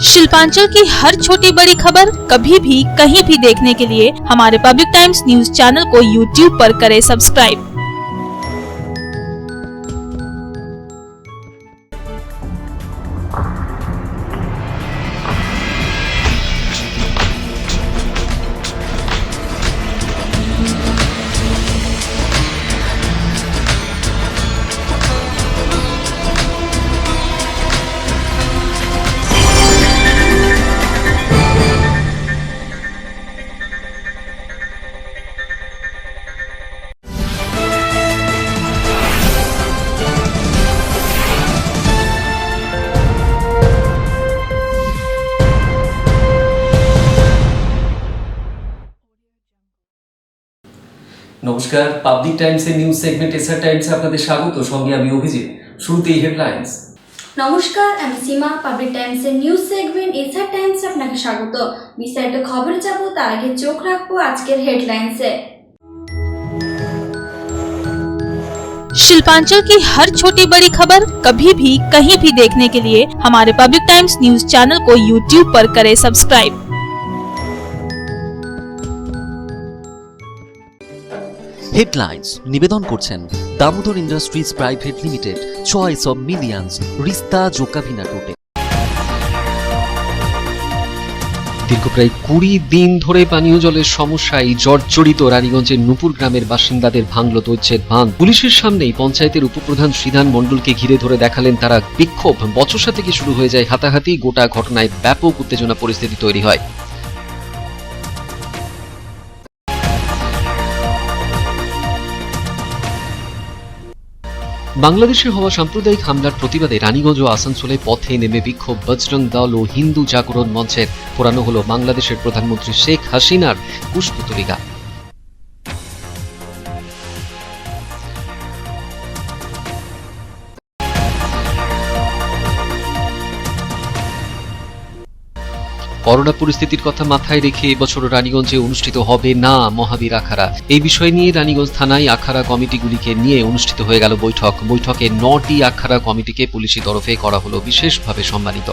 शिल्पांचल की हर छोटी बड़ी खबर कभी भी कहीं भी देखने के लिए हमारे पब्लिक टाइम्स न्यूज चैनल को यूट्यूब पर करें सब्सक्राइब। নমস্কার, পাবলিক টাইমসের নিউজ সেগমেন্ট এসআর টাইমসে আপনাদের স্বাগত। সঙ্গে আমি অভিজিৎ। শুরুতেই হেডলাইন্স। নমস্কার, আমি সীমা। পাবলিক টাইমসের নিউজ সেগমেন্ট এসআর টাইমসে আপনাকে স্বাগত। বিস্তারিত খবরে যাব তার আগে চোখ রাখবো আজকের হেডলাইন্সে। शिल्पांचल की हर छोटी बड़ी खबर कभी भी कहीं भी देखने के लिए हमारे पब्लिक टाइम्स न्यूज चैनल को यूट्यूब पर करें सब्सक्राइब। হেডলাইন্স নিবেদন করছেন Damodar Industries Private Limited, choice of millions, রিস্তা জোকাভিনা টোটে। দীর্ঘ প্রায় 20 দিন ধরে পানীয় জলের সমস্যায় জর্জরিত রানীগঞ্জের নুপুর গ্রামের বাসিন্দাদের ভাঙল দৈত্যের বাঁধ। পুলিশের সামনেই পঞ্চায়েতের উপপ্রধান শ্রীধান মণ্ডলকে ঘিরে ধরে দেখালেন তারা বিক্ষোভ। বচসা থেকে শুরু হয়ে যায় হাতাহাতি। গোটা ঘটনায় ব্যাপক উত্তেজনা পরিস্থিতি তৈরি হয়। বাংলাদেশে হওয়া সাম্প্রদায়িক হামলার প্রতিবাদে রানীগঞ্জ ও আসানসোলে পথে নেমে বিক্ষোভ বজরং দল ও হিন্দু জাগরণ মঞ্চের। পোড়ানো হলো বাংলাদেশের প্রধানমন্ত্রী শেখ হাসিনার পুষ্পতলিকা। করোনা পরিস্থিতির কথা মাথায় রেখে এবছর রানীগঞ্জে অনুষ্ঠিত হবে না মহাবীর আখাড়া। এই বিষয় নিয়ে রানীগঞ্জ থানায় আখাড়া কমিটিগুলিকে নিয়ে অনুষ্ঠিত হয়ে গেল বৈঠক। বৈঠকে 9টি আখাড়া কমিটিকে পুলিশি তরফে করা হলো বিশেষভাবে সম্মানিত।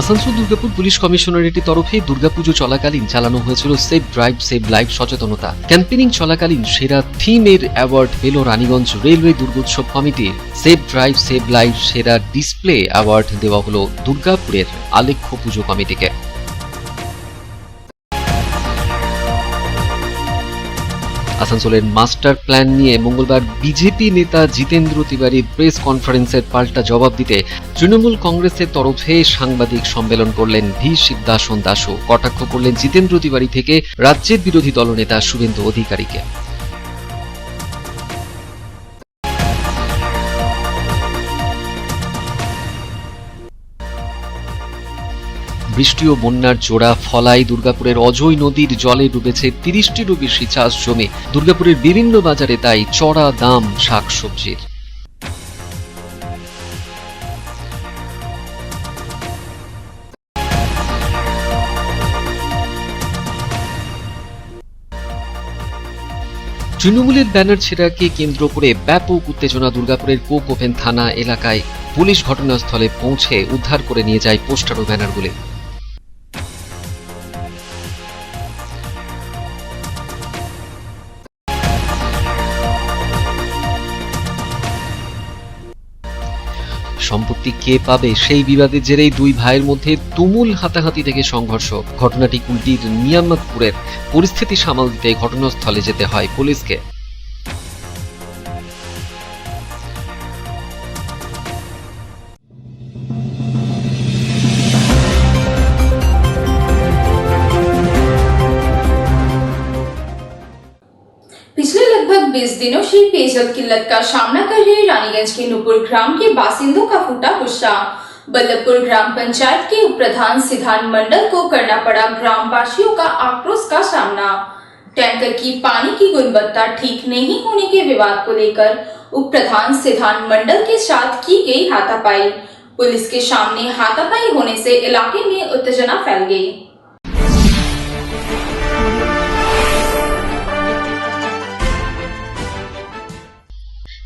আসানসোল দুর্গাপুর পুলিশ কমিশনারেটের তরফে দুর্গাপুজো চলাকালীন চালানো হয়েছিল সেভ ড্রাইভ সেভ লাইফ সচেতনতা ক্যাম্পেইনিং। চলাকালীন সেরা থিমের অ্যাওয়ার্ড পেল রানীগঞ্জ রেলওয়ে দুর্গোৎসব কমিটির। সেভ ড্রাইভ সেভ লাইফ সেরা ডিসপ্লে অ্যাওয়ার্ড দেওয়া হলো দুর্গাপুরের আলেখ্য পুজো কমিটিকে। আসানসোলের মাস্টার প্ল্যান নিয়ে মঙ্গলবার বিজেপি নেতা জিতেন্দ্র তিওয়ারির প্রেস কনফারেন্সের পাল্টা জবাব দিতে তৃণমূল কংগ্রেসের তরফে সাংবাদিক সম্মেলন করলেন ভি শিবদাসন দাসও। কটাক্ষ করলেন জিতেন্দ্র তিওয়ারি থেকে রাজ্যের বিরোধী দলনেতা শুভেন্দু অধিকারীকে। বৃষ্টি ও বন্যার জোড়া ফলায় দুর্গাপুরের অজয় নদীর জলে ডুবেছে 30টিরও বেশি চাষ জমি। দুর্গাপুরের বিভিন্ন বাজারে তাই চড়া দাম শাকসবজির। তৃণমূলের ব্যানার ছেঁড়াকে কেন্দ্র করে ব্যাপক উত্তেজনা দুর্গাপুরের কোক ওভেন থানা এলাকায়। পুলিশ ঘটনাস্থলে পৌঁছে উদ্ধার করে নিয়ে যায় পোস্টার ও ব্যানারগুলি। সম্পত্তি কে পাবে সেই বিবাদের জেরেই দুই ভাইয়ের মধ্যে তুমুল হাতাহাতি থেকে সংঘর্ষ। ঘটনাটি কুলটির নিয়ামতপুরের। পরিস্থিতি সামাল দিতে ঘটনাস্থলে যেতে হয় পুলিশকে। पिछले लगभग 20 दिनों से पेयजल किल्लत का सामना कर रहे रानीगंज के नुपुर ग्राम के बासिंदों का फूटा गुस्सा। बल्लभपुर ग्राम पंचायत के उप प्रधान सिद्धांत मंडल को करना पड़ा ग्रामवासियों का आक्रोश का सामना। टैंकर की पानी की गुणवत्ता ठीक नहीं होने के विवाद को लेकर उप प्रधान सिद्धांत मंडल के साथ की गई हाथापाई। पुलिस के सामने हाथापाई होने से इलाके में उत्तेजना फैल गई।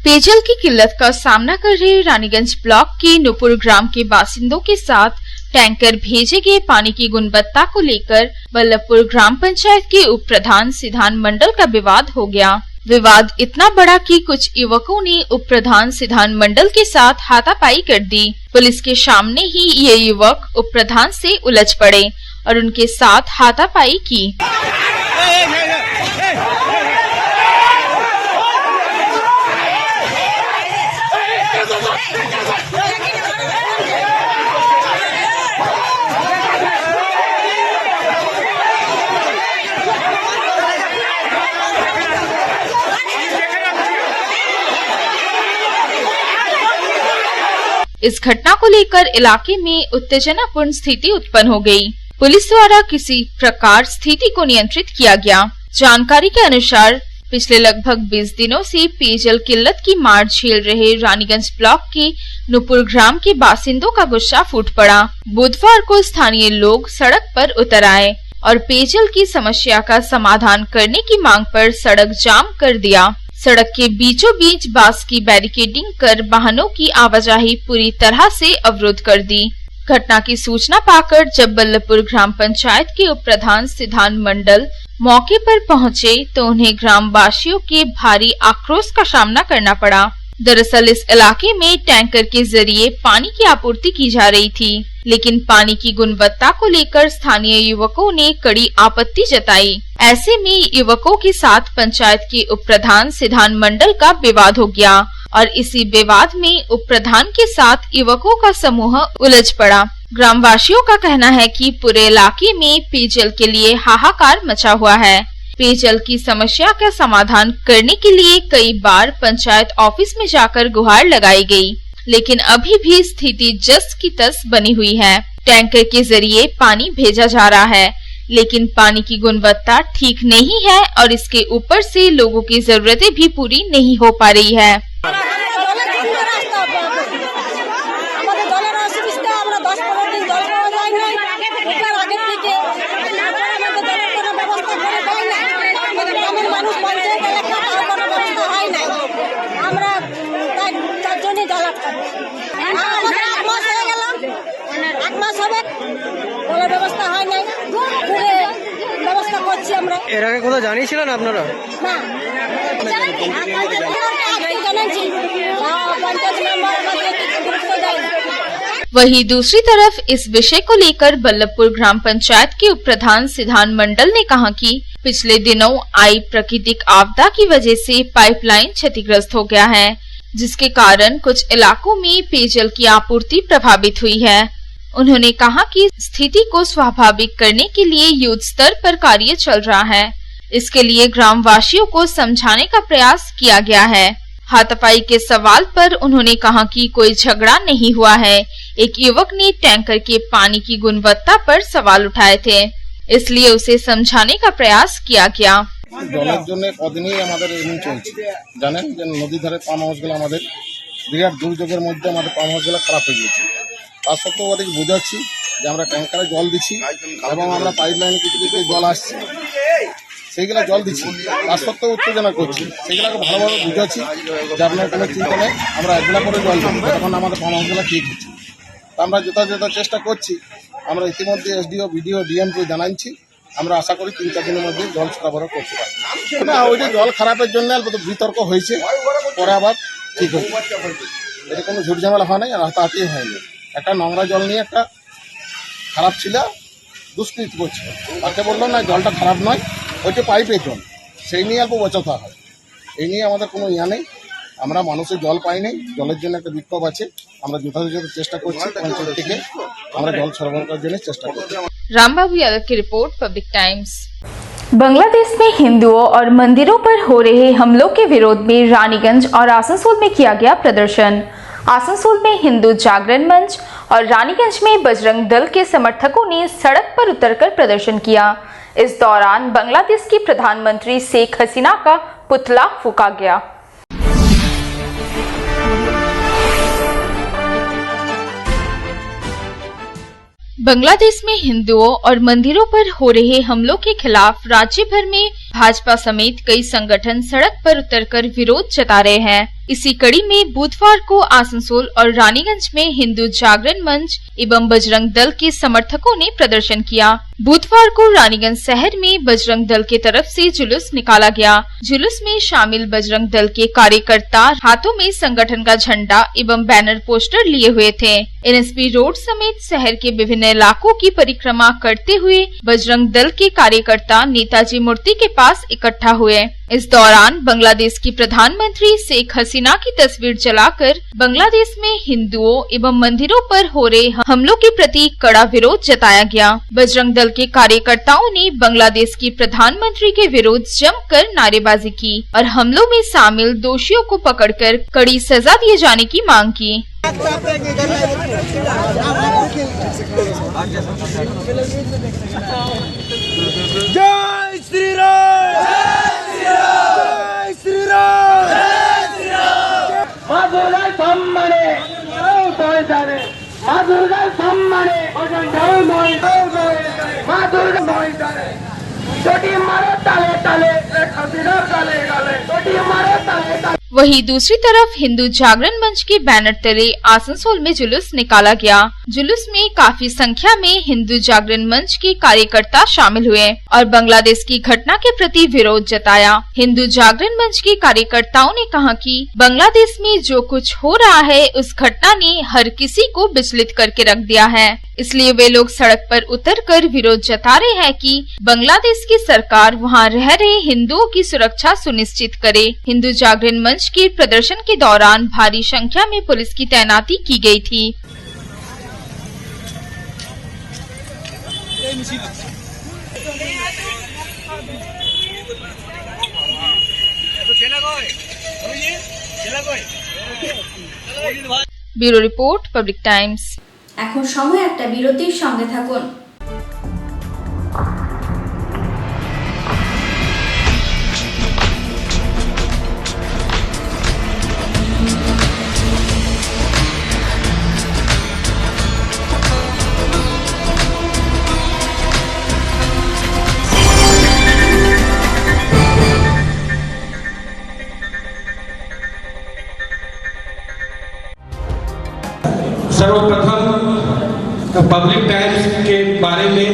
पेयजल की किल्लत का सामना कर रहे रानीगंज ब्लॉक के नूपुर ग्राम के बासिंदों के साथ टैंकर भेजे गए पानी की गुणवत्ता को लेकर बल्लभपुर ग्राम पंचायत के उप प्रधान सिद्धांत मंडल का विवाद हो गया। विवाद इतना बड़ा कि कुछ युवकों ने उप प्रधान सिद्धांत मंडल के साथ हाथापाई कर दी। पुलिस के सामने ही ये युवक उप प्रधान से उलझ पड़े और उनके साथ हाथापाई की। इस घटना को लेकर इलाके में उत्तेजनापूर्ण स्थिति उत्पन्न हो गई। पुलिस द्वारा किसी प्रकार स्थिति को नियंत्रित किया गया। जानकारी के अनुसार पिछले लगभग 20 दिनों से पेयजल किल्लत की मार झेल रहे रानीगंज ब्लॉक के नूपुर ग्राम के बासिंदों का गुस्सा फूट पड़ा। बुधवार को स्थानीय लोग सड़क पर उतर आए और पेयजल की समस्या का समाधान करने की मांग पर सड़क जाम कर दिया। सड़क के बीचों बीच बांस की बैरिकेडिंग कर वाहनों की आवाजाही पूरी तरह से अवरुद्ध कर दी। घटना की सूचना पाकर जब बल्लभपुर ग्राम पंचायत के उप प्रधान सिद्धांत मंडल मौके पर पहुंचे तो उन्हें ग्राम वासियों के भारी आक्रोश का सामना करना पड़ा। दरअसल इस इलाके में टैंकर के जरिए पानी की आपूर्ति की जा रही थी, लेकिन पानी की गुणवत्ता को लेकर स्थानीय युवकों ने कड़ी आपत्ति जताई। ऐसे में युवकों के साथ पंचायत के उप प्रधान सिद्धांत मंडल का विवाद हो गया और इसी विवाद में उप प्रधान के साथ युवकों का समूह उलझ पड़ा। ग्रामवासियों का कहना है कि पूरे इलाके में पेयजल के लिए हाहाकार मचा हुआ है। पेयजल की समस्या का समाधान करने के लिए कई बार पंचायत ऑफिस में जाकर गुहार लगाई गई, लेकिन अभी भी स्थिति जस की तस बनी हुई है। टैंकर के जरिए पानी भेजा जा रहा है, लेकिन पानी की गुणवत्ता ठीक नहीं है और इसके ऊपर से लोगों की जरूरतें भी पूरी नहीं हो पा रही है। এর আগে কোথাও জানিয়েছিলেন আপনারা? वहीं दूसरी तरफ इस विषय को लेकर बल्लभपुर ग्राम पंचायत के उप प्रधान सिद्धांत मंडल ने कहा कि पिछले दिनों आई प्राकृतिक आपदा की वजह से पाइपलाइन क्षतिग्रस्त हो गया है, जिसके कारण कुछ इलाकों में पेयजल की आपूर्ति प्रभावित हुई है। उन्होंने कहा कि स्थिति को स्वाभाविक करने के लिए युद्ध स्तर पर कार्य चल रहा है। इसके लिए ग्राम वासियों को समझाने का प्रयास किया गया है। हाथापाई के सवाल पर उन्होंने कहा कि कोई झगड़ा नहीं हुआ है। एक युवक ने टैंकर के पानी की गुणवत्ता पर सवाल उठाए थे, इसलिए उसे समझाने का प्रयास किया गया। জলের জন্য কদিনই আমাদের এমন চলছে, জানেন যে নদী ধারে পাম্প হাউসগুলো আমাদের বিরাট দুর্যোগের মধ্যে আমাদের পাম্প হাউসগুলো খারাপ হয়ে গেছে। তার সত্ত্বেও ওদেরকে বোঝাচ্ছি যে আমরা ট্যাঙ্কারে জল দিচ্ছি এবং আমরা পাইপ লাইনে কিছু কিছু জল আসছে সেইগুলো জল দিচ্ছি, তার সত্ত্বেও উত্তেজনা করছি। সেইগুলোকে ভালোভাবে বুঝাচ্ছি যে আপনার কোনো চিন্তা নেই, আমরা একবেলা করে জল দিই, তখন আমাদের পাম্প হাউসগুলো ঠিক হচ্ছে। তা আমরা যথাযথ চেষ্টা করছি। আমরা ইতিমধ্যে এসডিও ভিডিও ডিএমকে জানাচ্ছি, আমরা আশা করি 3-4 দিনের মধ্যে জল সরবরাহ করতে পারি। না, ওই যে জল খারাপের জন্য বিতর্ক হয়েছে, পরে আবার ঠিক হয়েছে। এটা কোনো ঝুট ঝামেলা হয় নাই, আর হাতাহাতি হয়নি। একটা নোংরা জল নিয়ে একটা খারাপ ছিল দুষ্কৃতি করছে, তাকে বললো না জলটা খারাপ নয়, ওইটা পাইপের জল, সেই নিয়ে অল্প বচতা হয়। এই নিয়ে আমাদের কোনো ইয়া নেই, আমরা মানুষের জল পাই নাই, জলের জন্য একটা বিক্ষোভ আছে। আমরা যথাযথ চেষ্টা করছি, পঞ্চায়েত থেকে আমরা জল সরবরাহ করার জন্য চেষ্টা করছি। रामबाबू यादव की रिपोर्ट, पब्लिक टाइम्स। बांग्लादेश में हिंदुओं और मंदिरों पर हो रहे हमलों के विरोध में रानीगंज और आसनसोल में किया गया प्रदर्शन। आसनसोल में हिंदू जागरण मंच और रानीगंज में बजरंग दल के समर्थकों ने सड़क पर उतरकर प्रदर्शन किया। इस दौरान बांग्लादेश की प्रधानमंत्री शेख हसीना का पुतला फूंका गया। बांग्लादेश में हिंदुओं और मंदिरों पर हो रहे हमलों के खिलाफ राज्य भर में भाजपा समेत कई संगठन सड़क पर उतरकर विरोध जता रहे हैं। इसी कड़ी में बुधवार को आसनसोल और रानीगंज में हिंदू जागरण मंच एवं बजरंग दल के समर्थकों ने प्रदर्शन किया। बुधवार को रानीगंज शहर में बजरंग दल के तरफ से जुलूस निकाला गया। जुलूस में शामिल बजरंग दल के कार्यकर्ता हाथों में संगठन का झंडा एवं बैनर पोस्टर लिए हुए थे। एनएसपी रोड समेत शहर के विभिन्न इलाकों की परिक्रमा करते हुए बजरंग दल के कार्यकर्ता नेताजी मूर्ति के पास इकट्ठा हुए। इस दौरान बांग्लादेश की प्रधानमंत्री शेख हसीना की तस्वीर जलाकर बांग्लादेश में हिंदुओं एवं मंदिरों पर हो रहे हमलों के प्रति कड़ा विरोध जताया गया। बजरंग दल के कार्यकर्ताओं ने बांग्लादेश की प्रधानमंत्री के विरोध जमकर नारेबाजी की और हमलों में शामिल दोषियों को पकड़कर कड़ी सजा दिए जाने की मांग की। जय श्री राम, जय श्री राम, जय श्री राम। माँ दुर्गा सम्माने माँ दुर्गा सम्माने माँ दुर्गा छोटी मारो ताले ताले खसीना ताले गाले छोटी मारो ताले ताले। वहीं दूसरी तरफ हिंदू जागरण मंच के बैनर तले आसनसोल में जुलूस निकाला गया। जुलूस में काफी संख्या में हिंदू जागरण मंच के कार्यकर्ता शामिल हुए और बांग्लादेश की घटना के प्रति विरोध जताया। हिंदू जागरण मंच के कार्यकर्ताओं ने कहा कि बांग्लादेश में जो कुछ हो रहा है उस घटना ने हर किसी को विचलित करके रख दिया है, इसलिए वे लोग सड़क पर उतरकर विरोध जता रहे हैं कि बांग्लादेश की सरकार वहां रह रहे हिंदुओं की सुरक्षा सुनिश्चित करे। हिंदू जागरण मंच के प्रदर्शन के दौरान भारी संख्या में पुलिस की तैनाती की गई थी। Bureau report, Public times. এখন সময় একটা বিরতির সঙ্গে থাকুন। सर्वप्रथम पब्लिक टाइम्स के बारे में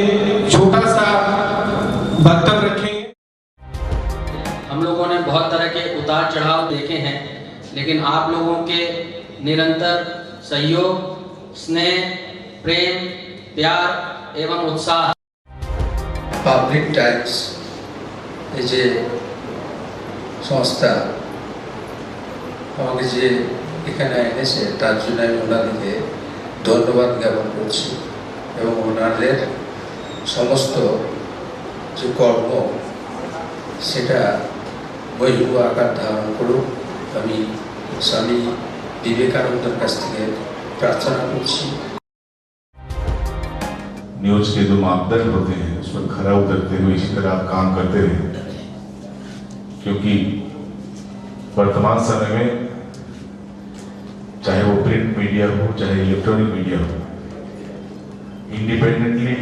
छोटा सा वक्तव्य रखेंगे। हम लोगों ने बहुत तरह के उतार चढ़ाव देखे हैं, लेकिन आप लोगों के निरंतर सहयोग, स्नेह, प्रेम, प्यार एवं उत्साह। पब्लिक टाइम्स যে সংস্থা আমাকে যে এখানে এনেছে তার জন্য আমি ওনাদেরকে ধন্যবাদ জ্ঞাপন করছি এবং ওনাদের সমস্ত যে কর্ম সেটা বহির্ভ আকার ধারণ করুক আমি স্বামী বিবেকানন্দের কাছ থেকে প্রার্থনা করছি। न्यूज के जो मापदंड होते हैं उस पर खरा उतरते हुए इसी तरह आप काम करते रहे, क्योंकि वर्तमान समय में चाहे वो प्रिंट मीडिया हो चाहे इलेक्ट्रॉनिक मीडिया हो, इंडिपेंडेंटली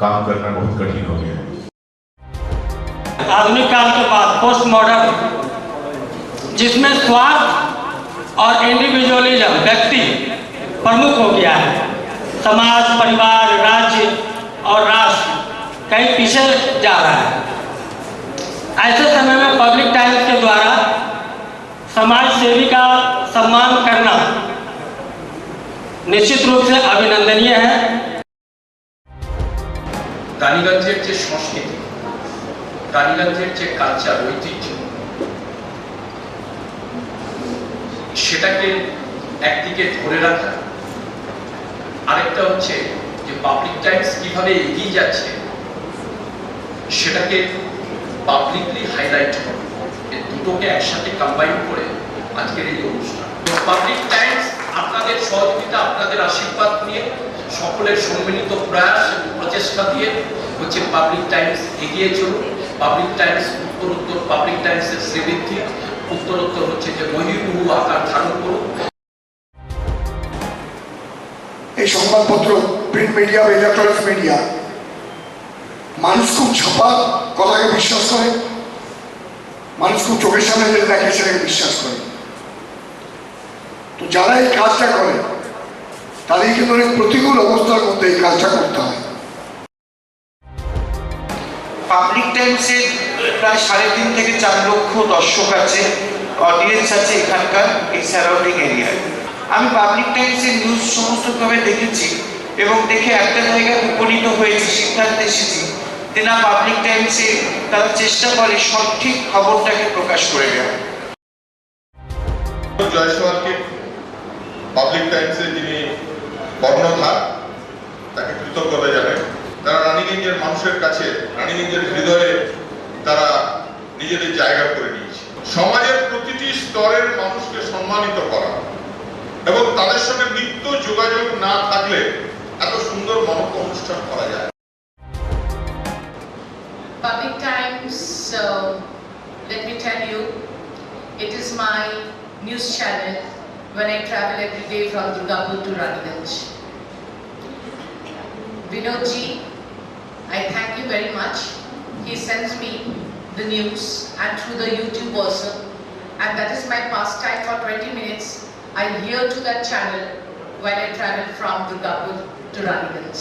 काम करना बहुत कठिन हो गया है। आधुनिक काल के बाद पोस्ट मॉडर्न, जिसमें स्वार्थ और इंडिविजुअलिज्म व्यक्ति प्रमुख हो गया है, समाज, परिवार, राज्य और राष्ट्र कहीं पीछे जा रहा है। ऐसे समय में पब्लिक टाइम्स के द्वारा समाज सेवी का सम्मान करना निश्चित रूप से अभिनंदनीय है। রানীগঞ্জের যে সংস্কৃতি, রানীগঞ্জের যে কালচার, ঐতিহ্য, সেটাকে একদিকে ধরে রাখা, আরেকটা হচ্ছে যে পাবলিক টাইমস কিভাবে এগিয়ে যাচ্ছে সেটাকে পাবলিকলি হাইলাইট করা, এই দুটোকে একসাথে কম্বাইন করে আজকের এই অনুষ্ঠান। পাবলিক টাইমস আপনাদের সহযোগিতা, আপনাদের আশীর্বাদ নিয়ে, সকলের সম্মিলিত প্রয়াস এবং প্রচেষ্টা দিয়ে হচ্ছে পাবলিক টাইমস এগিয়ে চলুন। পাবলিক টাইমস উত্তরোত্তর, পাবলিক টাইমসের শ্রীবৃদ্ধি উত্তরোত্তর হচ্ছে যে বহির্মুখ আকার ধারণ করুন। এই সংবাদপত্র, প্রিন্ট মিডিয়া বা ইলেকট্রনিক্স মিডিয়া, মানুষ খুব ছাপা কথাকে বিশ্বাস করে, মানুষ খুব চোখের সামনে যেটা দেখে সেটাকে বিশ্বাস করে। তো যারা এই কাজটা করে তাদের কিন্তু অনেক প্রতিকূল অবস্থার মধ্যে এই কাজটা করতে হয়। পাবলিক টাইমসের প্রায় 3.5 থেকে 4 লক্ষ দর্শক আছে, অডিয়েন্স আছে এখানকার এই সারাউন্ডিং এরিয়ায়। আমি পাবলিক টাইমসের নিউজ সমস্তভাবে দেখেছি এবং দেখে একটা জায়গায় উপনীত হয়েছি, সিদ্ধান্ত এসেছি যে না, পাবলিক টাইমসে তারা চেষ্টা করে সঠিক খবরটাকে প্রকাশ করে দেওয়া। জয়সওয়ালকে পাবলিক টাইমসে যিনি কর্ণধার, তাকে কৃতজ্ঞতা জানাই। তারা রানীগঞ্জের মানুষের কাছে, রানীগঞ্জের হৃদয়ে তারা নিজেদের জায়গা করে নিয়েছে। সমাজের প্রতিটি স্তরের মানুষকে সম্মানিত করা এবং তাদের সঙ্গে নিত্য যোগাযোগ না থাকলে এত সুন্দর মহৎ অনুষ্ঠান করা যায়। Public Times, let me tell you, it is my news channel when I travel every day from Durgapur to Raniganj. Vinodji, I thank you very much. He sends me the news and through the YouTube also, and that is my pastime for 20 minutes. I hear to that channel when I travel from Durgapur to Raniganj.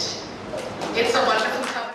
It's a wonderful company.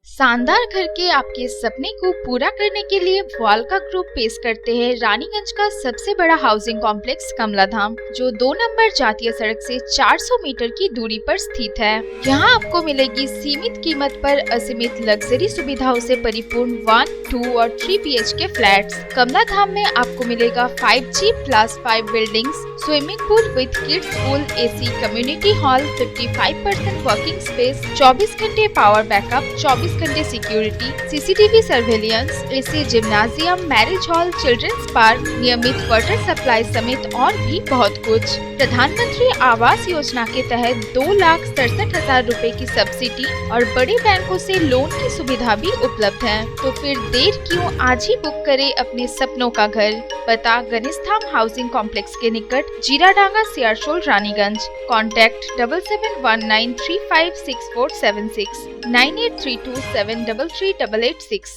शानदार घर के आपके सपने को पूरा करने के लिए वालका ग्रुप पेश करते हैं रानीगंज का सबसे बड़ा हाउसिंग कॉम्प्लेक्स कमलाधाम, जो 2 नंबर जातीय सड़क से 400 मीटर की दूरी पर स्थित है। यहाँ आपको मिलेगी सीमित कीमत पर असीमित लग्जरी सुविधाओं से परिपूर्ण 1, 2 और 3 BHK फ्लैट्स। कमलाधाम में आपको मिलेगा 5G+5 buildings, swimming pool with kids pool, AC community hall, 55% working space, 24 घंटे पावर बैकअप, 24 घंटे security, CCTV surveillance, AC gymnasium, marriage hall, children's park, नियमित वाटर सप्लाई समेत और भी बहुत कुछ। प्रधानमंत्री आवास योजना के तहत 2,67,000 रुपए की सब्सिडी और बड़े बैंकों से लोन की सुविधा भी उपलब्ध है। तो फिर देर क्यों, आज ही बुक करें अपने सपनों का घर। पता गणेशधाम हाउसिंग कॉम्प्लेक्स के निकट, जीराडांगा, सियारशोल, रानीगंज। कॉन्टैक्ट 7719356476, 9832733886।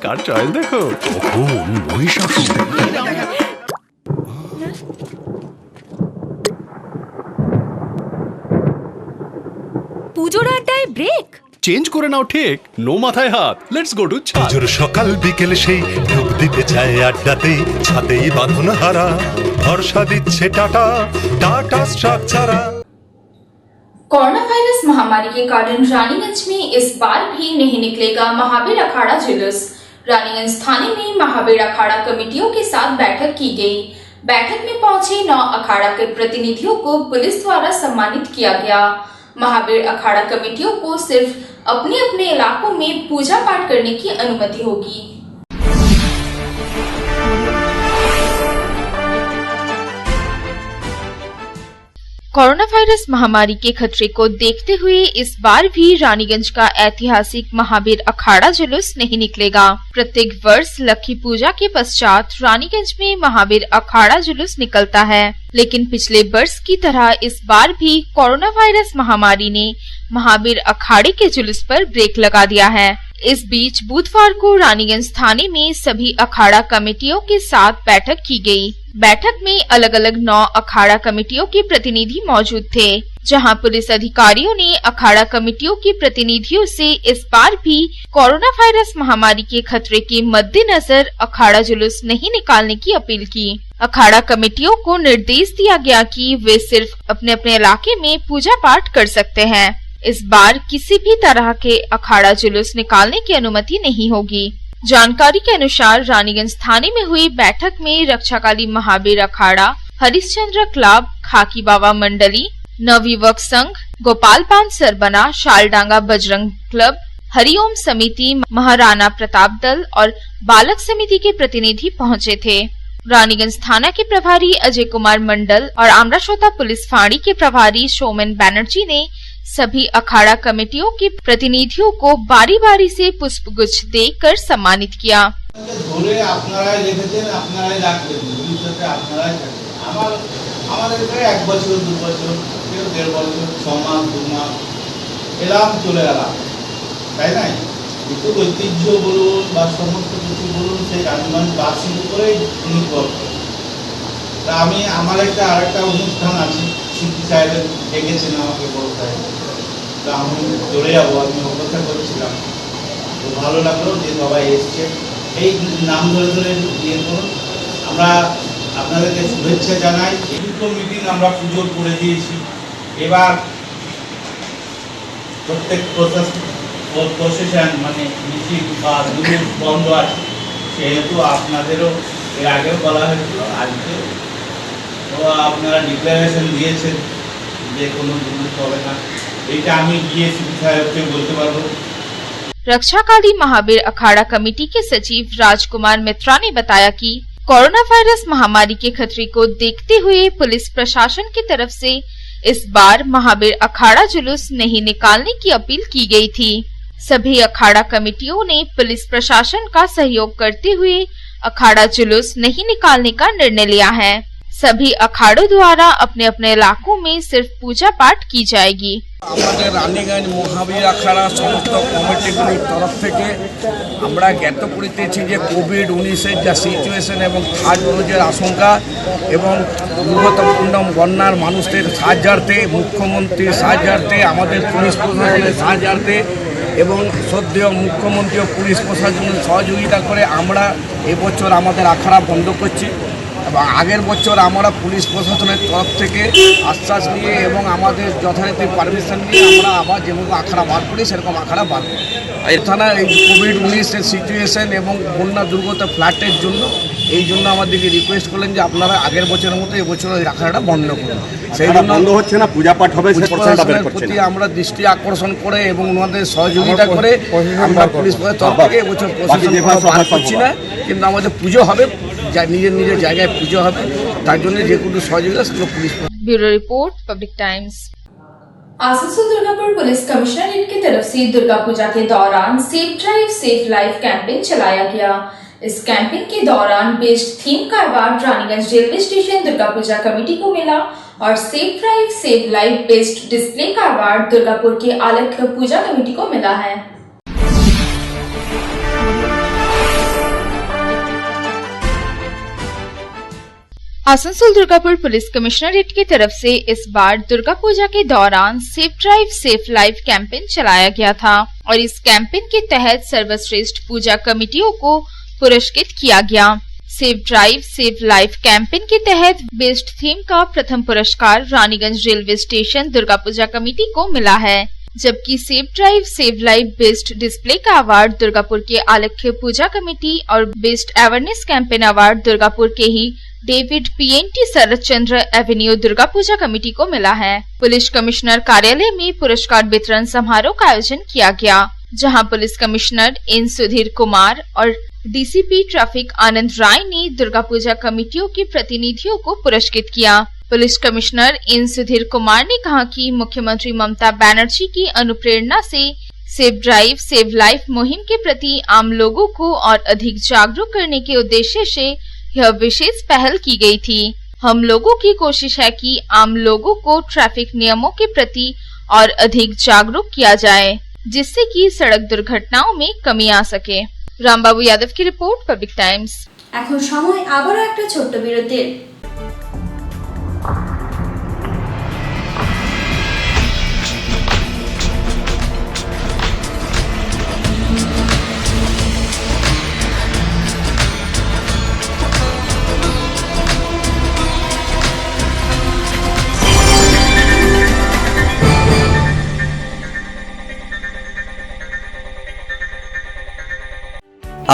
কার চয়েস দেখো, কখন মহিষাসুর। পুজোর আড্ডায় ব্রেক চেঞ্জ করে নাও ঠিক, নো মাথায় হাত। লেটস গো টু ছাদ। পুজোর সকাল বিকেল সেই ডুব দিতে যায় আড্ডাতে, ছাদেই বাঁধন হারা ভরসা দিচ্ছে টাটা, টাটা স্ট্রাকচারা। कोरोना वायरस महामारी के कारण रानीगंज में इस बार भी नहीं निकलेगा महावीर अखाड़ा जुलूस। रानीगंज थाने में महावीर अखाड़ा कमेटियों के साथ बैठक की गई। बैठक में पहुंचे 9 अखाड़ा के प्रतिनिधियों को पुलिस द्वारा सम्मानित किया गया। महावीर अखाड़ा कमेटियों को सिर्फ अपने अपने इलाकों में पूजा पाठ करने की अनुमति होगी। कोरोना वायरस महामारी के खतरे को देखते हुए इस बार भी रानीगंज का ऐतिहासिक महावीर अखाड़ा जुलूस नहीं निकलेगा। प्रत्येक वर्ष लक्खी पूजा के पश्चात रानीगंज में महावीर अखाड़ा जुलूस निकलता है, लेकिन पिछले वर्ष की तरह इस बार भी कोरोना वायरस महामारी ने महावीर अखाड़े के जुलूस पर ब्रेक लगा दिया है। इस बीच बुधवार को रानीगंज थाने में सभी अखाड़ा कमेटियों के साथ बैठक की गई। बैठक में अलग अलग 9 अखाड़ा कमेटियों के प्रतिनिधि मौजूद थे, जहां पुलिस अधिकारियों ने अखाड़ा कमेटियों के प्रतिनिधियों से इस बार भी कोरोना वायरस महामारी के खतरे के मद्देनजर अखाड़ा जुलूस नहीं निकालने की अपील की। अखाड़ा कमेटियों को निर्देश दिया गया कि वे सिर्फ अपने अपने इलाके में पूजा पाठ कर सकते हैं। इस बार किसी भी तरह के अखाड़ा जुलूस निकालने की अनुमति नहीं होगी। जानकारी के अनुसार रानीगंज थाने में हुई बैठक में रक्षाकाली महावीर अखाड़ा, हरिश्चंद्र क्लब, खाकी बाबा मंडली, नवयुवक संघ, गोपाल पान सरबना, शालडांगा बजरंग क्लब, हरिओम समिति, महाराणा प्रताप दल और बालक समिति के प्रतिनिधि पहुंचे थे। रानीगंज थाना के प्रभारी अजय कुमार मंडल और आमराशोता पुलिस फाड़ी के प्रभारी सोमेन बैनर्जी ने सभी अखाड़ा कमेटियों के प्रतिनिधियों को बारी बारी से पुष्पगुच्छ देकर सम्मानित किया। ঐতিহ্য বলুন বা সমস্ত কিছু বলুন সেই রানীগঞ্জবাসীর উপরেই নির্ভর করে। তা আমি আমার আরেকটা অনুষ্ঠান আছে, সিদ্ধি সাহেবের ডেকেছেন আমাকে বড় সাহেব, তা আমি চলে যাবো, আমি অপেক্ষা করছিলাম। তো ভালো লাগলো যে সবাই এসছে, এই নাম ধরে ধরে ইয়ে করুন। আমরা আপনাদেরকে শুভেচ্ছা জানাই। এই দুটো মিটিং আমরা পুজোর করে দিয়েছি। এবার প্রত্যেক প্রসেশন মানে মিছিল বা জুলুস বন্ধ আছে, সেহেতু আপনাদেরও এর আগেও বলা হয়েছিল, আজকে তো আপনারা ডিক্লারেশন দিয়েছেন যে কোনো জুলুস হবে না। এটা আমি গিয়ে সিপি সাহেবকে বলতে পারবো। रक्षाकाली महावीर अखाड़ा कमेटी के सचिव राजकुमार मित्रा ने बताया कि कोरोना वायरस महामारी के खतरे को देखते हुए पुलिस प्रशासन की तरफ से इस बार महावीर अखाड़ा जुलूस नहीं निकालने की अपील की गई थी। सभी अखाड़ा कमेटियों ने पुलिस प्रशासन का सहयोग करते हुए अखाड़ा जुलूस नहीं निकालने का निर्णय लिया है। सभी अखाड़ों द्वारा अपने अपने इलाकों में सिर्फ पूजा पाठ की जाएगी। আমাদের রানীগঞ্জ মহাবীর আখাড়া সমস্ত কমিটিগুলির তরফ থেকে আমরা জ্ঞাত করিতেছি যে কোভিড-19 যা সিচুয়েশন এবং থার্ড ডোজের আশঙ্কা এবং দুর্গতপূর্ণ বন্যার মানুষদের সাহায্যার্থে, মুখ্যমন্ত্রীর সাহায্যার্থে, আমাদের পুলিশ প্রশাসনের সাহায্যার্থে এবং শ্রদ্ধেয় মুখ্যমন্ত্রী ও পুলিশ প্রশাসনের সহযোগিতা করে আমরা এবছর আমাদের আখাড়া বন্ধ করছি। এবং আগের বছর আমরা পুলিশ প্রশাসনের তরফ থেকে আশ্বাস নিয়ে এবং আমাদের যথারীতি পারমিশন নিয়ে আমরা আবার যেরকম আখাড়া বার করি সেরকম আখাড়া বার করি। এখানে এই কোভিড-19 সিচুয়েশন এবং বন্যা দুর্গত ফ্ল্যাটের জন্য এই জন্য আমাদেরকে রিকোয়েস্ট করলেন যে আপনারা আগের বছরের মতো এবছর ওই আখাড়াটা বন্ধ করুন। সেই জন্য বন্ধ হচ্ছে না, পূজা পাঠ হবে, প্রতি আমরা দৃষ্টি আকর্ষণ করে এবং ওনাদের সহযোগিতা করে আমরা পুলিশ প্রশাসনের তরফ থেকে এবছর প্রশাসন বার করছি না, কিন্তু আমাদের পুজো হবে, নিজের নিজের জায়গায় পুজো হবে, তার জন্য যে কোনো সহযোগিতা সেগুলো পুলিশ। Bureau report, Public Times. Asansol Durgapur police commissionerate की तरफ से दुर्गा पूजा के दौरान safe drive safe life campaign चलाया गया। इस कैंपेन के दौरान बेस्ड थीम का award Raniganj railway station Durga Puja committee को मिला और safe drive safe life based display का अवार्ड दुर्गापुर के आलख्य पूजा कमेटी को मिला है। आसनसोल दुर्गापुर पुलिस कमिश्नरेट की तरफ से इस बार दुर्गा पूजा के दौरान safe drive safe life campaign चलाया गया था और इस कैंपेन के तहत सर्वश्रेष्ठ पूजा कमेटियों को पुरस्कृत किया गया। Safe drive safe life campaign के तहत बेस्ट थीम का प्रथम पुरस्कार Raniganj railway station Durga Puja committee को मिला है, जबकि safe drive safe life best display का अवार्ड दुर्गापुर के आलख्य पूजा कमेटी और best awareness campaign award Durgapur के ही डेविड पीएनटी शरद चंद्र एवेन्यू दुर्गा पूजा कमेटी को मिला है। पुलिस कमिश्नर कार्यालय में पुरस्कार वितरण समारोह का आयोजन किया गया, जहां police commissioner N Sudhir Kumar और डीसीपी ट्रैफिक आनंद राय ने दुर्गा पूजा कमेटियों के प्रतिनिधियों को पुरस्कृत किया। पुलिस कमिश्नर इन सुधीर कुमार ने कहा कि मुख्यमंत्री ममता बनर्जी की अनुप्रेरणा से सेव ड्राइव सेव लाइफ मुहिम के प्रति आम लोगों को और अधिक जागरूक करने के उद्देश्य से यह विशेष पहल की गई थी। हम लोगों की कोशिश है कि आम लोगों को ट्रैफिक नियमों के प्रति और अधिक जागरूक किया जाए, जिससे कि सड़क दुर्घटनाओं में कमी आ सके। रामबाबू यादव की रिपोर्ट, पब्लिक टाइम्स। এখন সময় আবারও একটা ছোট্ট বিরতির।